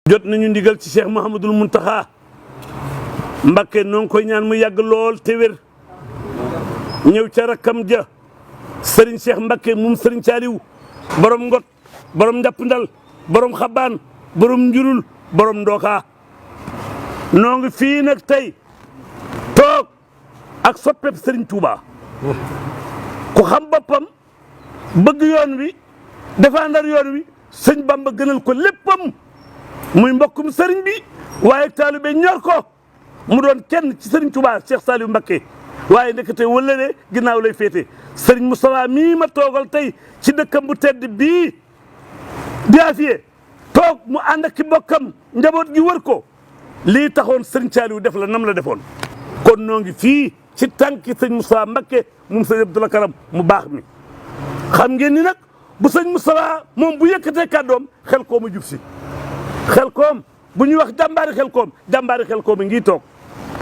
jot nañu ndigal ci Cheikh Mouhamadul Mountakha Mbacké noo ngi koy ñaan mu yàgg lool te wér ñëw ca rakkam ja Serigne Cheikh Mbacké moom Serigne Saliou borom ngot borom njàppndal borom xabaan borom njurul borom ndooka noo ngi fii nag tey toog ak soppeb Serigne Touba ku xam boppam bëgg yoon wi défendre yoon wi sëñ Bamba gënal ko léppam muy mbokkum sëriñ bi waaye taalibe ñor ko mu doon kenn ci Serigne Touba Cheikh Saliou Mbacké waaye ndekete wala ne ginnaaw lay féete Serigne Moustapha mii ma toogal tey ci dëkkam bu tedd bii di Afiyé toog mu ànd ak ki bokkam njaboot gi wër ko lii taxoon Serigne Saliou def la nam la defoon kon noo ngi fii ci tànki sëñ Moustapha Mbacké moom sëñ Abdoul Karam mu baax mi xam ngeen ni nag bu sëñ Moustapha moom bu yëkkatee kàddoom xel koom a jub si xel koom bu ñuy wax jàmbaari xel koom ngi toog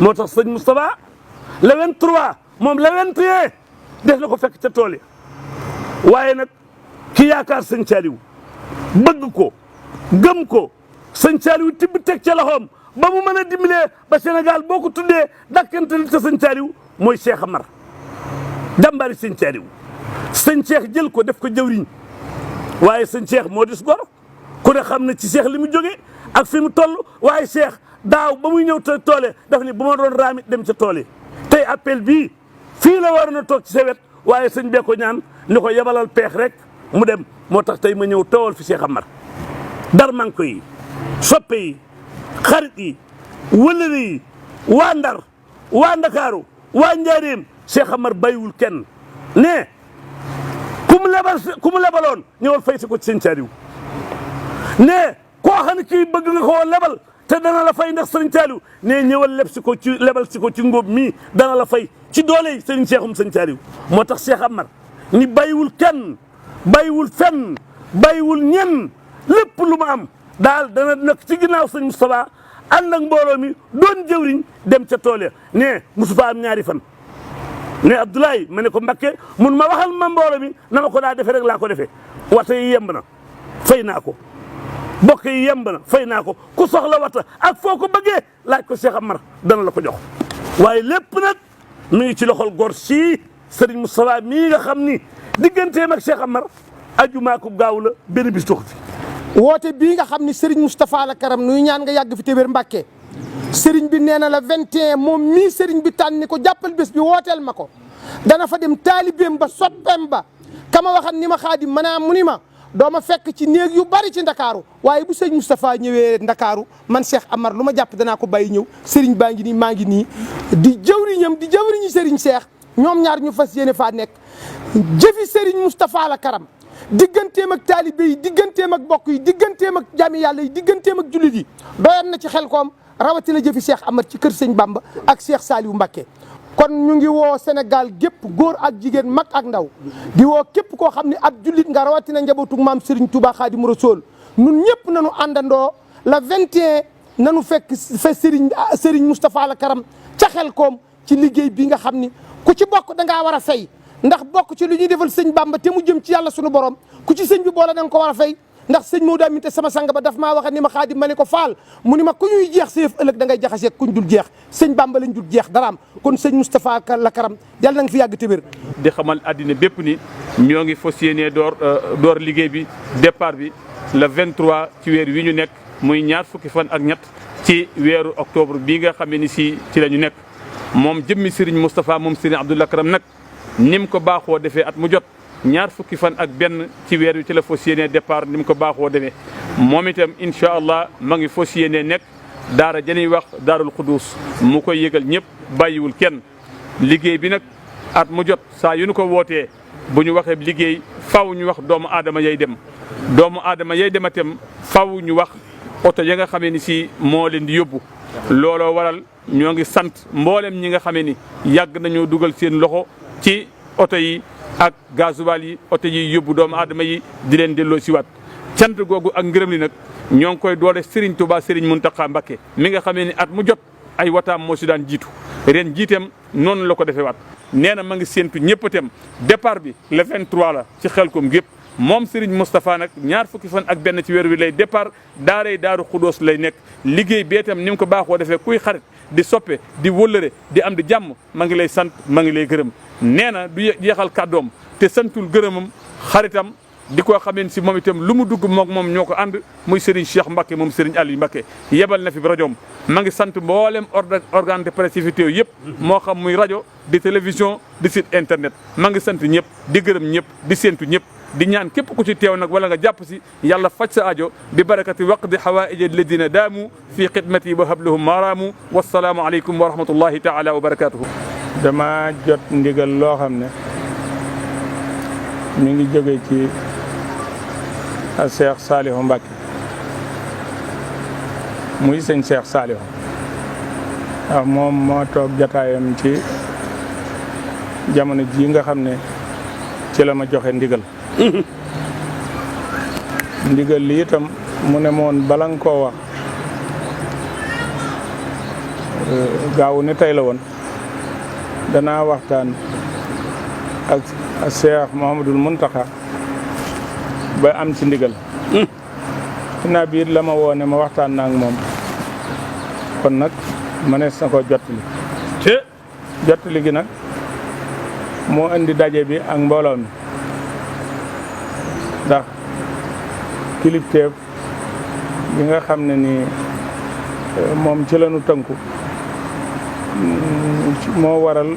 moo tax sëñ Moustapha le 23 moom le 21 def na ko fekk ca tool yi waaye nag ki yaakaar sëñ Saliou bëgg ko gëm ko sëñ Saliou tibb teg ca loxoom ba mu mën a dimbalee ba Sénégal boo ko tuddee dakkantali ca sëñ Saliou mooy Cheikh Amar jàmbaari sëñ Saliou sëñ Cheikh jël ko def ko jëwriñ waaye sëñ Cheikh moo dis gor ku ne xam na ci Cheikh li mu jógee ak fi mu toll waaye Cheikh daaw ba muy ñëw te toole daf ni bu ma doon raamit dem ca tool yi tey appel bii fii la waroon a toog ci sa wet waaye sëñ bee ko ñaan ni ko yebalal peex rek mu dem moo tax tey ma ñëw toowal fi Cheikh Amar darmanko yi soppe yi xarit yi wëllëre yi waa Ndar waa Ndakaaru waa Njaaréem Cheikh Amar bàyyiwul kenn ne ku mu lebaloon ñëwal fay si ko ci sëñ Saliou ne koo xam ne kii bëgg nga koo lebal te dana la fay ndax sëñ Saliou ne ñëwal lebal si ko ci ngóob mii dana la fay ci doole yi sëñ Cheikhum sëñ Saliou moo tax Cheikh Amar ni bàyyiwul kenn bàyyiwul fenn bàyyiwul ñenn lépp lu ma am daal dana nekk ci ginnaaw sëñ Moustapha ànd ak mbooloo mi doon jëwriñ dem ca tool ya ne mosu fa am ñaari fan ne Abdoulaye ma ne ko Mbacké mun ma waxal ma mbooloo mi na ma ko daa defee rek laa ko defee wata yi yemb na fay naa ko bokk yi yemb na fay naa ko ku soxla wata ak foo ko bëggee laaj ko Cheikh Amar dana la ko jox waaye lépp nag mi ngi ci loxol gor sii Serigne Moustapha mii nga xam ni digganteem ak Cheikh Amar ajumaa ko gaaw la benn bis dox fi woote bii nga xam ni Serigne Moustapha la Karam nuy ñaan nga yàgg fi te wér Mbacké Serigne bi nee na la 21 moom mii Serigne bi tànn ni ko jàppal bés bi wooteel ma ko dana fa dem taalibeem ba soppeem ba kama waxan ni ma xaadim maanaam mu ni ma dooma fekk ci néeg yu bari ci ndakaaru waaye bu sëñ Moustapha ñëwee ndakaaru man Cheikh Amar lu ma jàpp danaa ko bàyyi ñëw Serigne baa ngi nii maa ngi nii di jëwriñam di jëwriñu Serigne Cheikh ñoom ñaar ñu fas yéene faa nekk jëfi Serigne Moustapha la Karam digganteem ak taalibe yi digganteem ak bokk yi digganteem ak jaami yàlla yi digganteem ak jullit yi doyoon na ci xel koom rawatina jëfi Cheikh Amar ci kër sëñ Bamba ak Cheikh Saliou Mbacké kon ñu ngi woo Sénégal gépp góor ak jigéen mag ak ndaw di woo képp koo xam ne ab jullit nga rawatina njabootug maam Serigne Touba Khadimou Rassoul nun ñëpp nañu àndandoo la 21 nañu fekk fa Serigne Moustapha la Karam ca xel koom ci liggéey bi nga xam ni ku ci bokk da ngaa war a fay ndax bokk ci lu ñuy defal sëñ Bamba te mu jëm ci yàlla sunu borom ku ci sëñ bi boole da nga ko war a fay ndax sëñ Maodo Aminta sama sang ba daf maa wax ni ma xaadim ma ne ko faal mu ni ma ku ñuy jeex sa yëf ëllëg da ngay jaxasee kuñ dul jeex sëñ Bamba lañ dul jeex daraam kon sëñ Moustapha la Karam yàlla na nga fi yàgg te wér di xamal àddina bépp ni ñoo ngi fas yéenee door liggéey bi départ bi le 23 ci weer wi ñu nekk muy ñaar fukki fan ak ñett ci weeru octobre bii nga xamee ni ci la ñu nekk moom jëmmi Serigne Moustapha moom Serigne Abdoul Karam nag ni mu ko baaxoo defee at mu jot ñaar fukki fan ak benn ci weer wi ci la fas yéenee départ ni mu ko baaxoo demee moom itam incha allah ma ngi fas yéenee nekk daara jëniy wax daarul Xuduus mu koy yëgal ñëpp bàyyiwul kenn liggéey bi nag at mu jot saa yu nu ko wootee bu ñu waxee liggéey faw ñu wax doomu aadama yay dem doomu aadama yay dem itam faw ñu wax oto ya nga xamee ni si moo leen di yóbbu looloo waral ñoo ngi sant mboolem ñi nga xamee ni yàgg nañoo dugal seen loxo ci oto yi ak gasoil yi oto yi yóbbu doomu aadama yi di leen delloo siwaat cant googu ak ngërëm li nag ñoo ngi koy doole Serigne Touba Serigne Mountakha Mbacké mi nga xamee ni at mu jot ay wataam moo si daan jiitu ren jiiteem noonu la ko defee waat nee na ma ngi séentu ñëpp itam départ bi le 23 la ci Xelkom gépp moom Serigne Moustapha nag ñaar fukki fan ak benn ci weer wi lay départ daaray Daaru Xudóos lay nekk liggéey bi itam ni mu ko baaxoo defee kuy xarit di soppe di wëllëre di am di jàmm ma ngi lay sant ma ngi lay gërëm nee na du jeexal kàddoom te santul gërëmam xaritam di ko xameen si moom itam lu mu dugg moom ñoo ko ànd muy Serigne Cheikh Mbacke moom Serigne Aliou Mbacke yebal na fi rajoom ma ngi sant mboolem organe de presse yi fi teew yëpp moo xam muy rajo di télévision di site internet ma ngi sant ñëpp di gërëm ñëpp di séentu ñëpp di ñaan képp ku ci teew nag wala nga jàpp si yàlla faj sa aajo bi barakati waqdi hawaïja alladina daamu fi xidmati wa hablahum maaraamu wasalaamu aleykum wa rahmatullahi taala wa barakatuhu. dama jot ndigal loo xam ne mi ngi jóge ci Cheikh Saliou Mbacke muy sëñ Cheikh Saliou waaw moom moo toog jataayam ci jamono ji nga xam ne ci la ma joxe ndigal ndigal li itam mu ne moon bala nga koo wax gaawu ne tey la woon danaa waxtaan ak Cheikh Mouhamadoul Mountakha ba am ci ndigal ginnaaw bi it la ma woo ne ma waxtaan naa ak moom kon nag mënees na ko jottali gi nag moo indi daje bi ak mbooloo mi ndax kilifteef bi nga xam ne ni moom ci la ñu tënku moo waral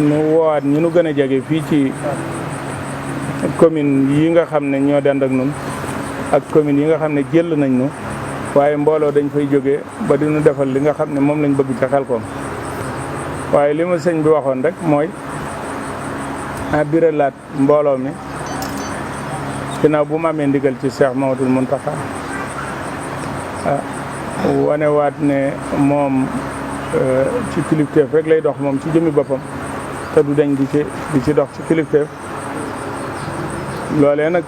nu woowaat ñu nu gën a jege fii ci commune yi nga xam ne ñoo dend ak nun ak commune yi nga xam ne jël nañ nu waaye mbooloo dañ fay jógee ba di nu defal li nga xam ne moom lañ bëgg ca Xelkom waaye li ma sëñ bi waxoon rek mooy a biralaat mbooloo mi ginnaaw bu ma amee ndigal ci Cheikh Mouhamadoul Mountakha wanewaat ne moom ci kilifteef rek lay dox moom ci jëmmi boppam te du dañ di ci dox ci kilifteef loolee nag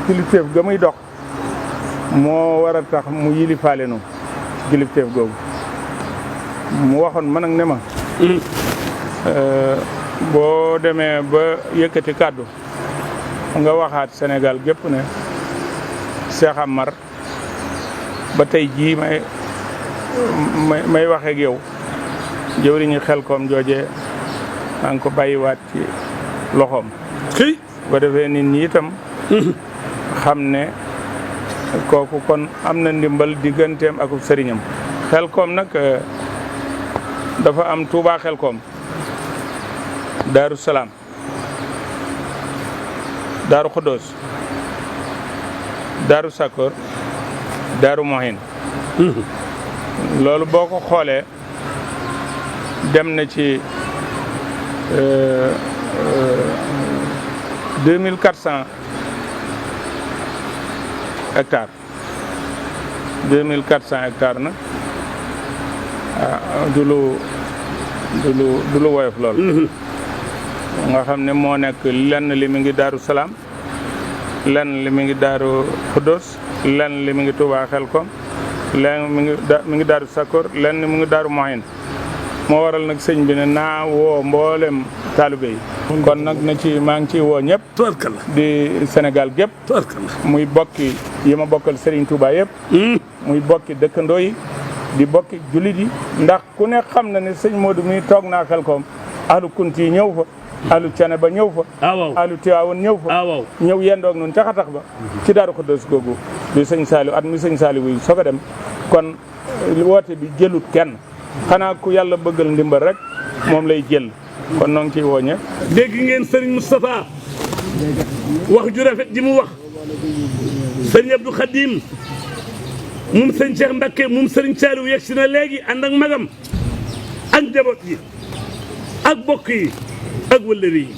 kilifteef ga muy dox moo war a tax mu yilifaale nu ci kilifteef googu mu waxoon man ak ne ma boo demee ba yëkkati kàddu nga waxaat Sénégal gépp ne Cheikh Amar ba tey jii may waxeeg yow jëwriñu Xelkom joojee maa ngi ko bàyyiwaat ci loxoom ba defee nit ñi itam xam ne kooku kon am na ndimbal digganteem ak sëriñam Xelkom nag dafa am Touba Xelkom Daaru Salaam Daaru Xudóos Daaru Sakor Daaru Mohin loolu boo ko xoolee dem na ci 2400 hectares 2400 hectares nag du lu woyof lool nga xam ne moo nekk lenn li mi ngi Daaru Salaam lenn li mi ngi Daaru Xudóos lenn li mi ngi Touba Xelkom lenn mi ngi Daaru Sakor lenn mi ngi Daaru Mohin moo waral nag sëñ bi ne naa woo mboolem taalibe yi kon nag na ci maa ngi ciy woo ñëpp di Sénégal gépp muy bokki yi ma bokkal Serigne Touba yëpp muy bokki dëkkandoo yi di bokki jullit yi ndax ku ne xam na ne sëñ Modou mi toog naa Xelkom ahlu Kunti yi ñëw fa ahlu Cene ba ñëw fa ahlu Tiwaawoon ñëw fa ñëw yendoog nun ca xatax ba ci Daaru Xudóos googu bi sëñ Saliou at mi sëñ Saliou wuy soog a dem kon woote bi jëlut kenn xanaa ku yàlla bëggal ndimbal rek moom lay jël kon noo ngi ciy wooñe dégg ngeen Serigne Moustapha wax ju rafet ji mu wax Serigne Abdou Khadim moom sëñ Cheikh Mbacke moom Serigne Saliou yegg si na léegi ànd ak magam ak njaboot yi ak bokk yi ak wëllëri yi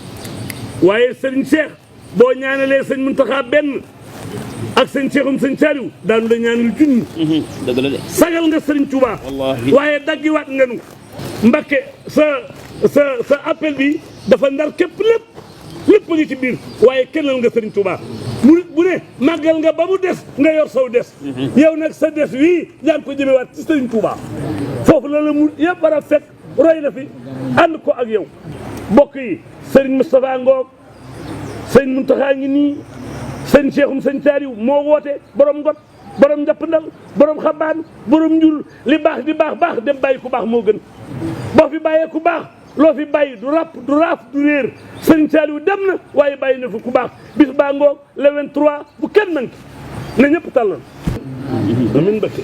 waaye Serigne Cheikh boo ñaanalee sëñ Mountakha benn ak sëñ Cheikhum sëñ Saliou daanu la ñaanal junni dëgg la de sagal nga Serigne Touba waaye daggiwaat nga nu Mbacke sa appel bi dafa ndar képp lépp a ngi ci biir waaye kennal nga Serigne Touba bu ne màggal nga ba mu des nga yor saw des yow nag sa des wii yaa ngi ko jëmewaat ci Serigne Touba foofu la mu yëpp war a fekk roy na fi ànd ko ak yow mbokk yi Serigne Moustapha Ngoog Serigne Mountakha ngi nii sëñ Cheikhoum sëñ Saliou moo woote borom ngot borom njàppandal borom xabaan borom njul li baax di baax dem bàyyi ku baax moo gën boo fi bàyyee ku baax loo fi bàyyi du ràpp du raaf du réer sëñ Saliou dem na waaye bàyyi na fi ku baax bis baa ngoog le 23 bu kenn manqué na ñëpp tàllal amin Mbacké